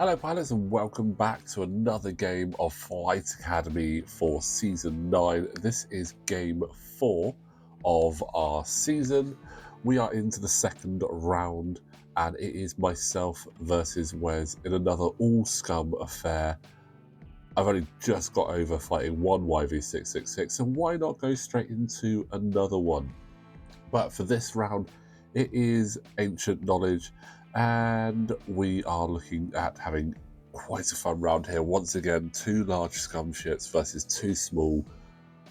Hello pilots and welcome back to another game of Flight Academy for Season 9. This is Game 4 of our season. We are into the second round and it is myself versus Wes in another all-scum affair. I've only just got over fighting one YV666, so why not go straight into another one? But for this round, it is ancient knowledge, and we are looking at having quite a fun round here. Once again, two large scum ships versus two small.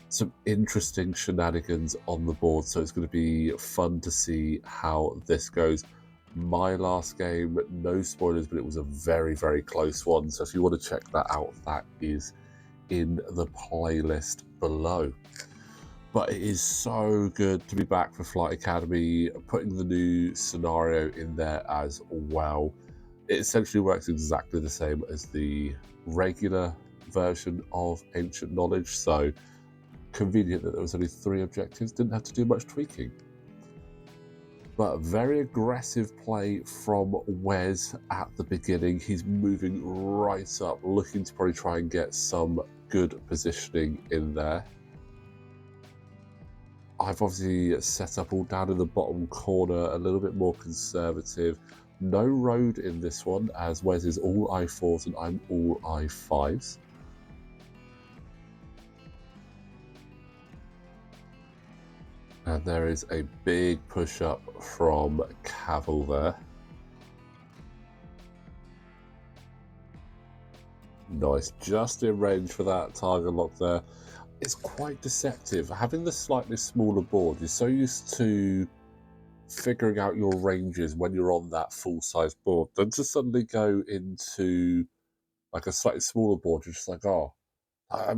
Some interesting shenanigans on the board, so it's going to be fun to see how this goes. My last game, no spoilers, but it was a very, very close one. So if you want to check that out, that is in the playlist below. But it is so good to be back for Flight Academy, putting the new scenario in there as well. It essentially works exactly the same as the regular version of Ancient Knowledge, so convenient that there was only 3 objectives, didn't have to do much tweaking. But very aggressive play from Wes at the beginning. He's moving right up, looking to probably try and get some good positioning in there. I've obviously set up all down in the bottom corner, a little bit more conservative. No road in this one, as Wes is all I4s and I'm all I5s. And there is a big push up from Cavill there. Nice, just in range for that target lock there. It's quite deceptive. Having the slightly smaller board, you're so used to figuring out your ranges when you're on that full-size board, then to suddenly go into like a slightly smaller board, you're just like, oh, I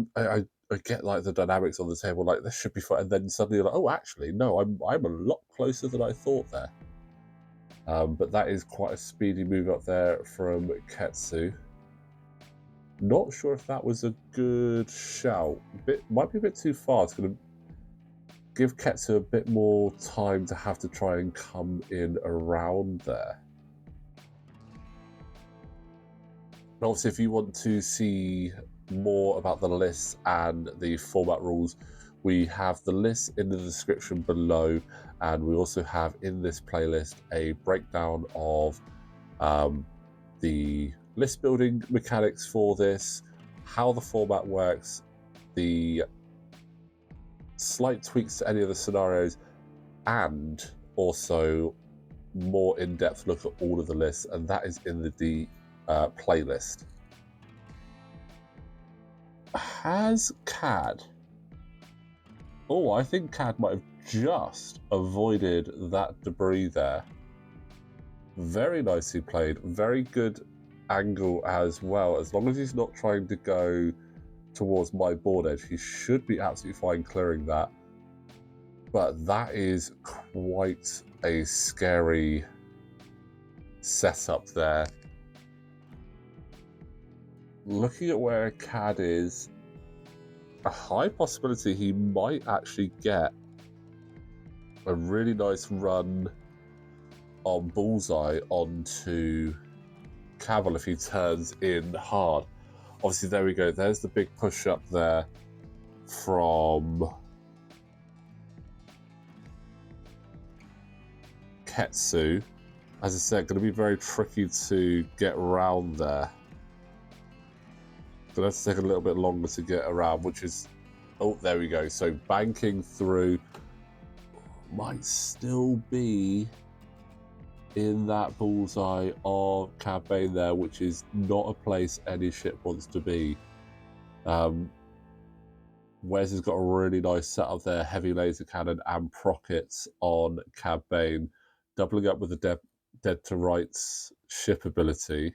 get like the dynamics on the table, like this should be fun, and then suddenly you're like, oh, actually, no, I'm a lot closer than I thought there. But that is quite a speedy move up there from Ketsu. Not sure if that was a good shout. Might be a bit too far. It's going to give Ketsu a bit more time to have to try and come in around there. And obviously, if you want to see more about the lists and the format rules, we have the list in the description below, and we also have in this playlist a breakdown of the list building mechanics for this, how the format works, the slight tweaks to any of the scenarios, and also more in-depth look at all of the lists, and that is in the playlist. Has CAD? Oh, I think CAD might have just avoided that debris there. Very nicely played, very good angle as well. As long as he's not trying to go towards my board edge, he should be absolutely fine clearing that. But that is quite a scary setup there. Looking at where CAD is, a high possibility he might actually get a really nice run on bullseye onto Cavill if he turns in hard. Obviously, there we go. There's the big push up there from Ketsu. As I said, going to be very tricky to get around there. Going to have to take a little bit longer to get around, which is... Oh, there we go. So banking through might still be in that bullseye of Cad Bane there, which is not a place any ship wants to be. Wes has got a really nice setup there, heavy laser cannon and prockets on Cad Bane, doubling up with the dead to rights ship ability.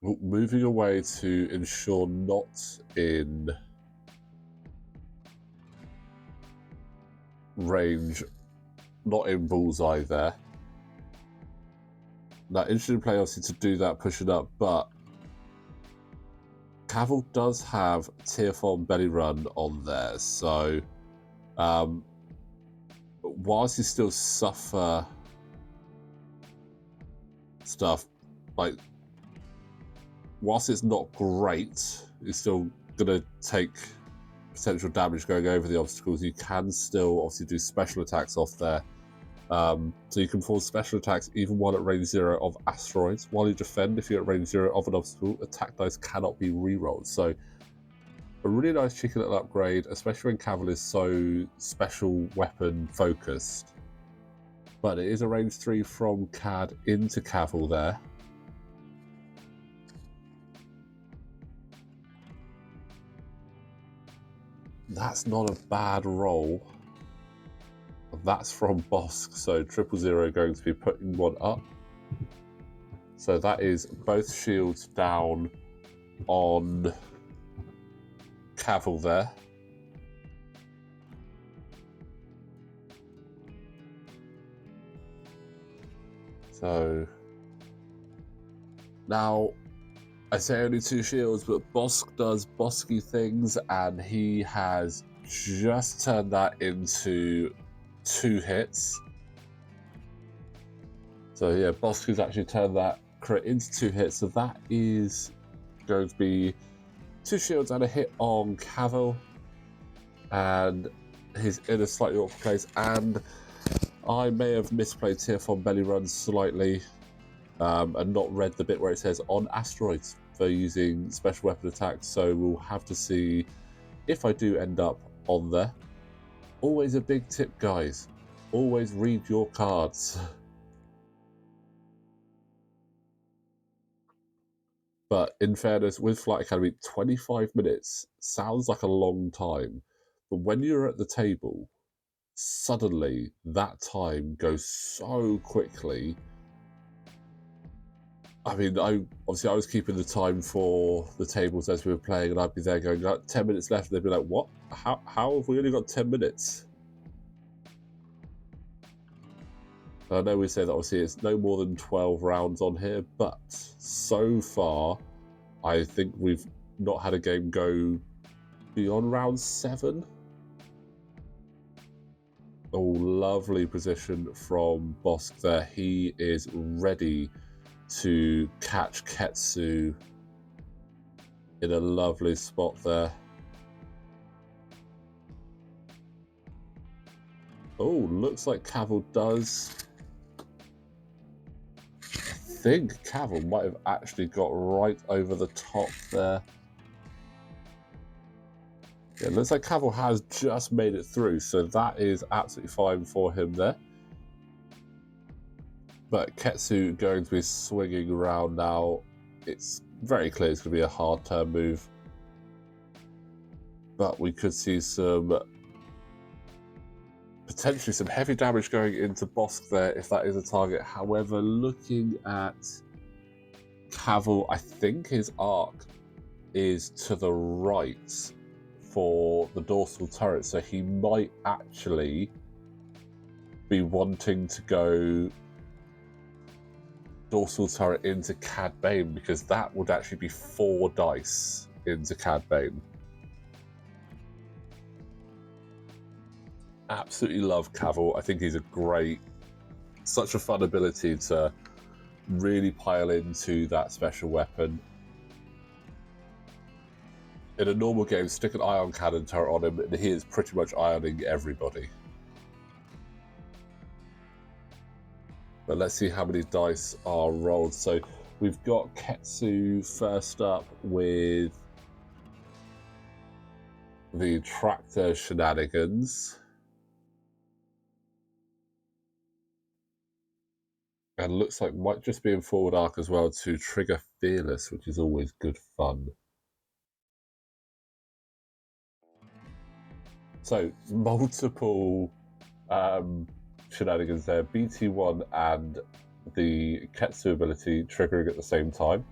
Moving away to ensure not in range, not in bullseye there. Now, interesting play obviously to do that, pushing up, but Cavill does have tier 4 belly run on there, so whilst you still suffer stuff, like, whilst it's not great, it's still going to take potential damage going over the obstacles. You can still obviously do special attacks off there. So you can perform special attacks even while at range 0 of asteroids. While you defend, if you're at range 0 of an obstacle, attack dice cannot be rerolled. So a really nice cheeky little upgrade, especially when Cavill is so special weapon focused. But it is a range 3 from CAD into Cavill there. That's not a bad roll. That's from Bossk, so 000 going to be putting one up. So that is both shields down on Cavill there. So now I say only 2 shields, but Bossk does Bosky things, and he has just turned that into 2 hits. So yeah, Bossk has actually turned that crit into 2 hits. So that is going to be 2 shields and a hit on Cavill, and he's in a slightly awkward place. And I may have misplayed Tier 4 belly run slightly, and not read the bit where it says on asteroids for using special weapon attacks. So we'll have to see if I do end up on there. Always a big tip, guys. Always read your cards. But in fairness, with Flight Academy, 25 minutes sounds like a long time. But when you're at the table, suddenly that time goes so quickly. I mean, I was keeping the time for the tables as we were playing, and I'd be there going, like, 10 minutes left, and they'd be like, what? How have we only got 10 minutes? I know we say that obviously it's no more than 12 rounds on here, but so far, I think we've not had a game go beyond round 7. Oh, lovely position from Bossk there. He is ready to catch Ketsu in a lovely spot there. Oh, looks like Cavill does. I think Cavill might have actually got right over the top there. Yeah, it looks like Cavill has just made it through, so that is absolutely fine for him there. But Ketsu going to be swinging around now. It's very clear it's going to be a hard turn move. But we could see some, potentially some heavy damage going into Bossk there if that is a target. However, looking at Cavill, I think his arc is to the right for the dorsal turret, so he might actually be wanting to go dorsal turret into Cad Bane, because that would actually be 4 dice into Cad Bane. Absolutely love Cavill. I think he's a great, such a fun ability to really pile into that special weapon. In a normal game, stick an ion cannon turret on him, and he is pretty much ioning everybody. But let's see how many dice are rolled. So we've got Ketsu first up with the tractor shenanigans. And looks like might just be in forward arc as well to trigger Fearless, which is always good fun. So multiple shenanigans there. BT1 and the Ketsu ability triggering at the same time.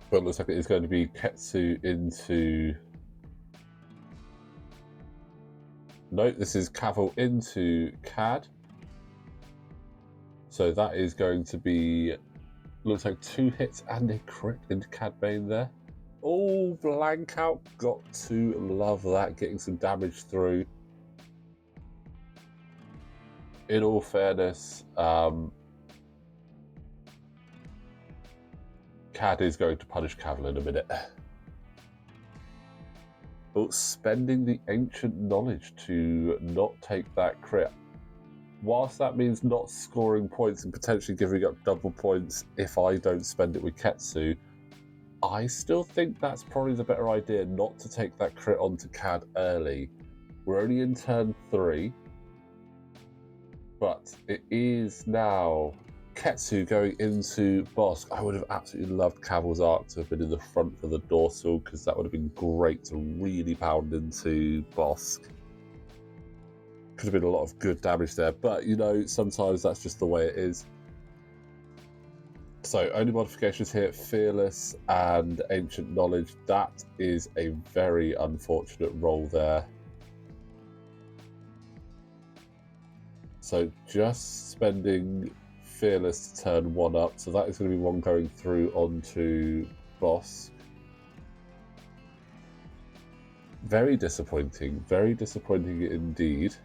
But it looks like it is going to be Ketsu into... No, this is Cavill into Cad. So that is going to be... Looks like 2 hits and a crit into Cad Bane there. Oh, blank out. Got to love that, getting some damage through. In all fairness, Cad is going to punish Cavill in a minute. But spending the ancient knowledge to not take that crit. Whilst that means not scoring points and potentially giving up double points if I don't spend it with Ketsu, I still think that's probably the better idea, not to take that crit onto Cad early. We're only in turn 3, but it is now Ketsu going into Bossk. I would have absolutely loved Cavill's arc to have been in the front for the dorsal, because that would have been great to really pound into Bossk. Could have been a lot of good damage there, but you know, sometimes that's just the way it is. So only modifications here, Fearless and Ancient Knowledge. That is a very unfortunate roll there. So just spending Fearless to turn 1 up. So that is going to be 1 going through onto Bossk. Very disappointing indeed.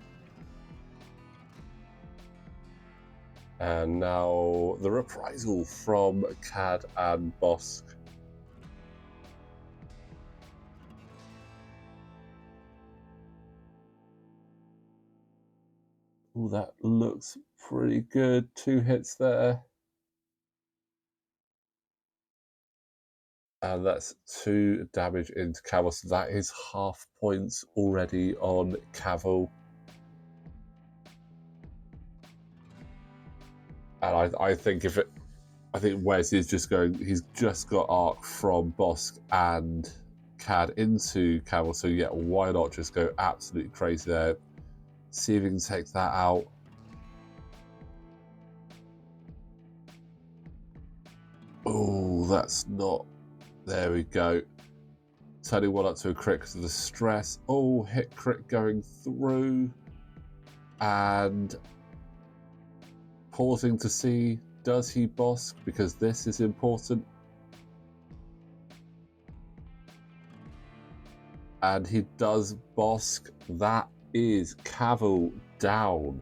And now the reprisal from Cad and Bossk. Oh, that looks pretty good. 2 hits there. And that's 2 damage into Cavill. So that is half points already on Cavill. And I think I think Wes is just going, he's just got arc from Bossk and Cad into Cavill. So yeah, why not just go absolutely crazy there? See if he can take that out. Oh, that's not. There we go. Turning 1 up to a crit because of the stress. Oh, hit crit going through. And pausing to see, does he Bossk? Because this is important. And he does Bossk. That is Cavill down.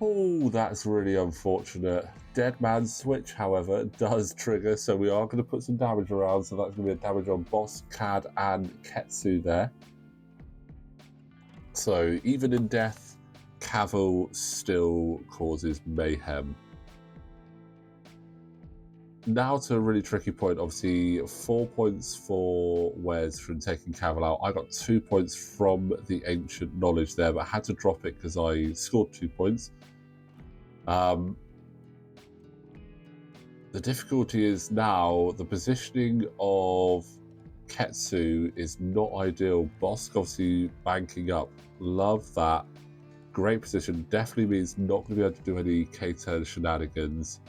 Oh, that's really unfortunate. Dead Man Switch, however, does trigger, so we are going to put some damage around. So that's going to be a damage on Bossk, Cad, and Ketsu there. So even in death, Cavill still causes mayhem. Now to a really tricky point. Obviously, 4 points for Wes from taking Cavill out. I got 2 points from the Ancient Knowledge there, but I had to drop it because I scored 2 points. The difficulty is now the positioning of Ketsu is not ideal. Bossk obviously banking up. Love that. Great position. Definitely means not going to be able to do any K-turn shenanigans.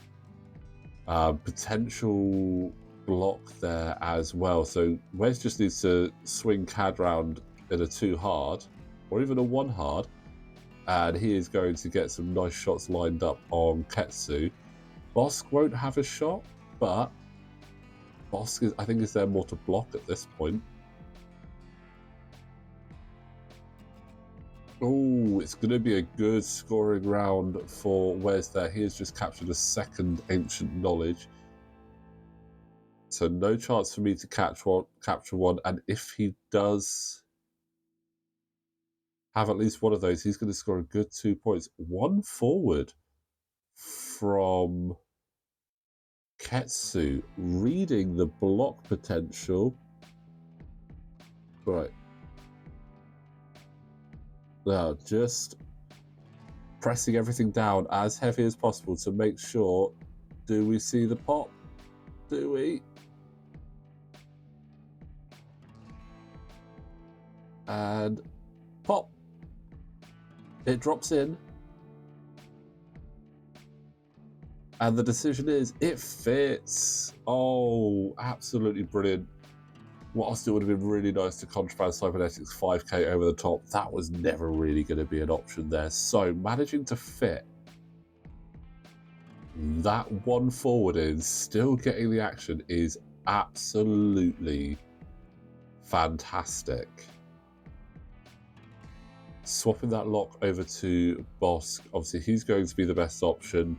Potential block there as well. So Wes just needs to swing Cad round in a 2 hard or even a 1 hard, and he is going to get some nice shots lined up on Ketsu. Bossk won't have a shot, but Bossk I think is there more to block at this point. Oh, it's going to be a good scoring round for Wes there. He has just captured a 2nd Ancient Knowledge. So no chance for me to capture one. And if he does have at least one of those, he's going to score a good 2 points. 1 forward from Ketsu, reading the block potential. Right. Now, just pressing everything down as heavy as possible to make sure. Do we see the pop? Do we? And pop. It drops in. And the decision is, it fits. Oh, absolutely brilliant. Whilst it would have been really nice to contraband cybernetics 5k over the top, that was never really going to be an option there. So managing to fit that 1 forward in, still getting the action, is absolutely fantastic. Swapping that lock over to Bossk, obviously he's going to be the best option.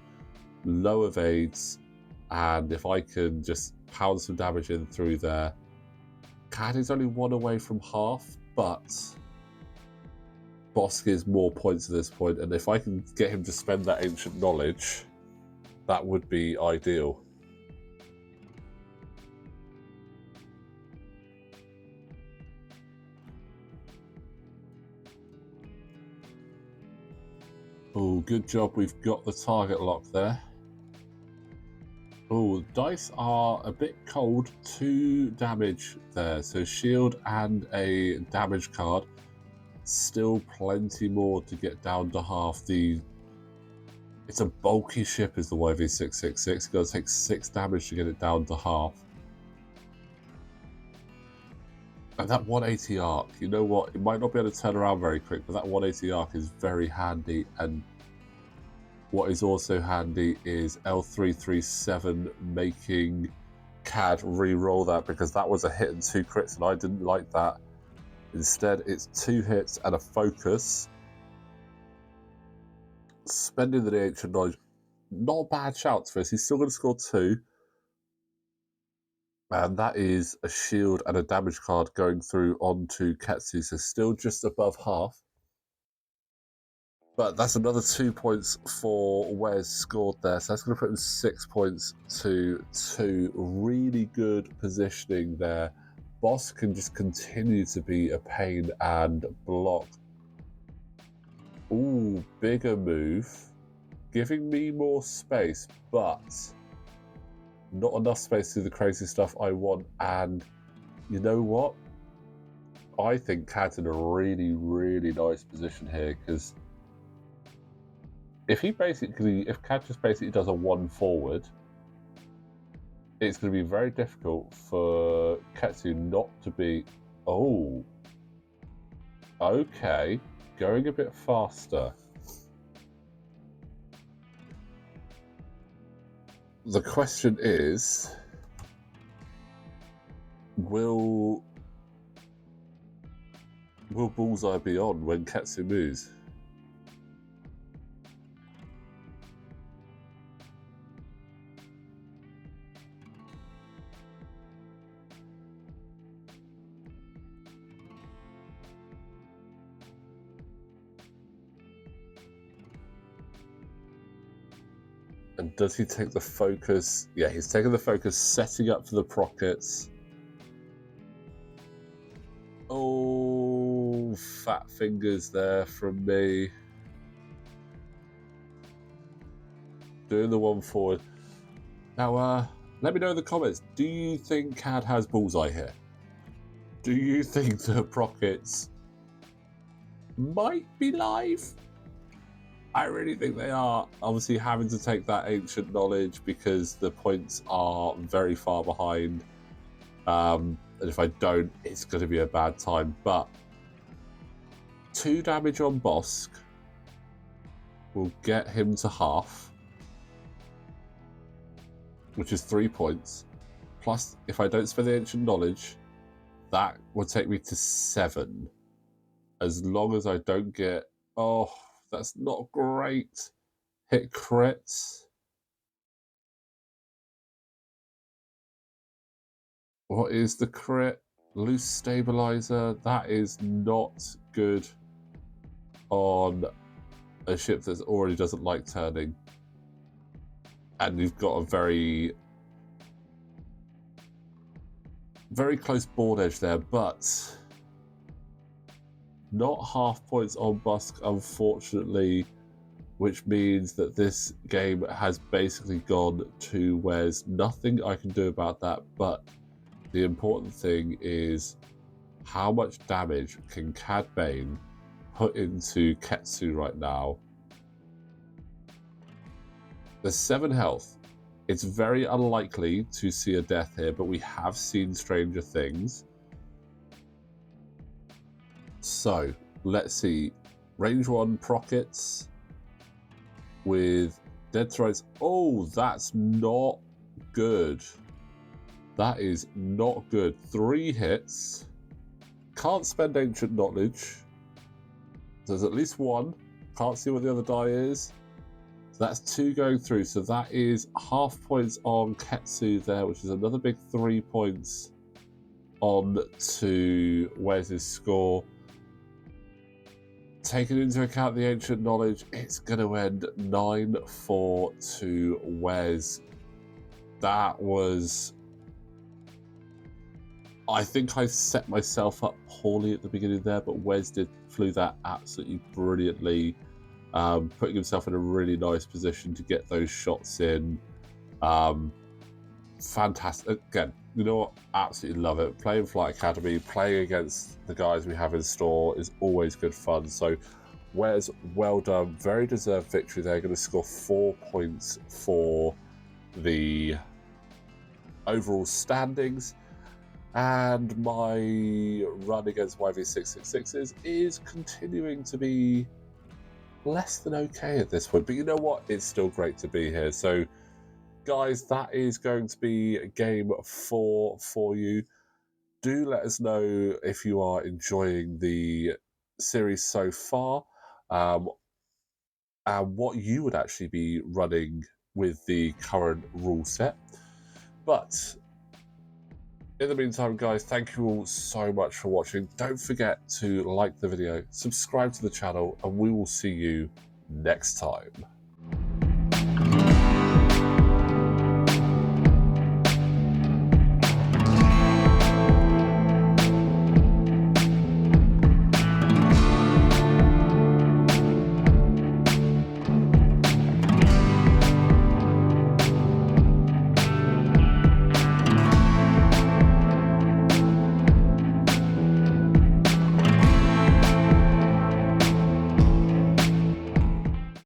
Low evades, and if I can just pound some damage in through there. Cad is only one away from half, but Bossk is more points at this point, and if I can get him to spend that ancient knowledge, that would be ideal. Oh, good job, we've got the target lock there. Oh, dice are a bit cold. 2 damage there, so shield and a damage card. Still plenty more to get down to half. It's a bulky ship is the YV666. It's going to take 6 damage to get it down to half. And that 180 arc, you know what? It might not be able to turn around very quick, but that 180 arc is very handy. And what is also handy is L337 making Cad re-roll that, because that was a hit and 2 crits, and I didn't like that. Instead, it's 2 hits and a focus. Spending the ancient knowledge, not a bad shout for us. He's still going to score 2. And that is a shield and a damage card going through onto Ketsu, so still just above half. But that's another 2 points for Wes scored there, so that's going to put him 6 points to 2. Really good positioning there. Bossk can just continue to be a pain and block. Ooh, bigger move. Giving me more space, but not enough space to do the crazy stuff I want. And you know what? I think Cad's in a really, really nice position here, because if Cad just basically does a 1 forward, it's going to be very difficult for Ketsu not to be... Oh. Okay. Going a bit faster. The question is, will Bullseye be on when Ketsu moves? And does he take the focus? Yeah, he's taking the focus, setting up for the prockets. Oh, fat fingers there from me. Doing the 1 forward. Now, let me know in the comments, do you think Cad has Bullseye here? Do you think the prockets might be live? I really think they are. Obviously, having to take that ancient knowledge because the points are very far behind. And if I don't, it's going to be a bad time. But 2 damage on Bossk will get him to half, which is 3 points. Plus, if I don't spend the ancient knowledge, that will take me to 7. As long as I don't get... Oh, that's not great. Hit crits. What is the crit? Loose stabilizer. That is not good on a ship that already doesn't like turning. And you've got a very, very close board edge there, but not half points on Bossk, unfortunately, which means that this game has basically gone to Wes. Nothing I can do about that, but the important thing is how much damage can Cad Bane put into Ketsu right now. There's 7 health. It's very unlikely to see a death here, but we have seen stranger things. So, let's see. Range 1 prockets with dead throats. Oh, that's not good. That is not good. 3 hits. Can't spend ancient knowledge. There's at least 1. Can't see what the other die is. So that's 2 going through. So that is half points on Ketsu there, which is another big 3 points on to Wesl's score. Taking into account the ancient knowledge, it's going to end 9-4 to Wes. That was... I think I set myself up poorly at the beginning there, but Wes flew that absolutely brilliantly, putting himself in a really nice position to get those shots in. Fantastic. Again, you know what? Absolutely love it. Playing Flight Academy, playing against the guys we have in store is always good fun. So Wes, well done. Very deserved victory there. Going to score 4 points for the overall standings. And my run against YV666s is continuing to be less than okay at this point. But you know what? It's still great to be here. So, guys, that is going to be game 4 for you. Do let us know if you are enjoying the series so far, and what you would actually be running with the current rule set. But in the meantime, guys, thank you all so much for watching. Don't forget to like the video, subscribe to the channel, and we will see you next time.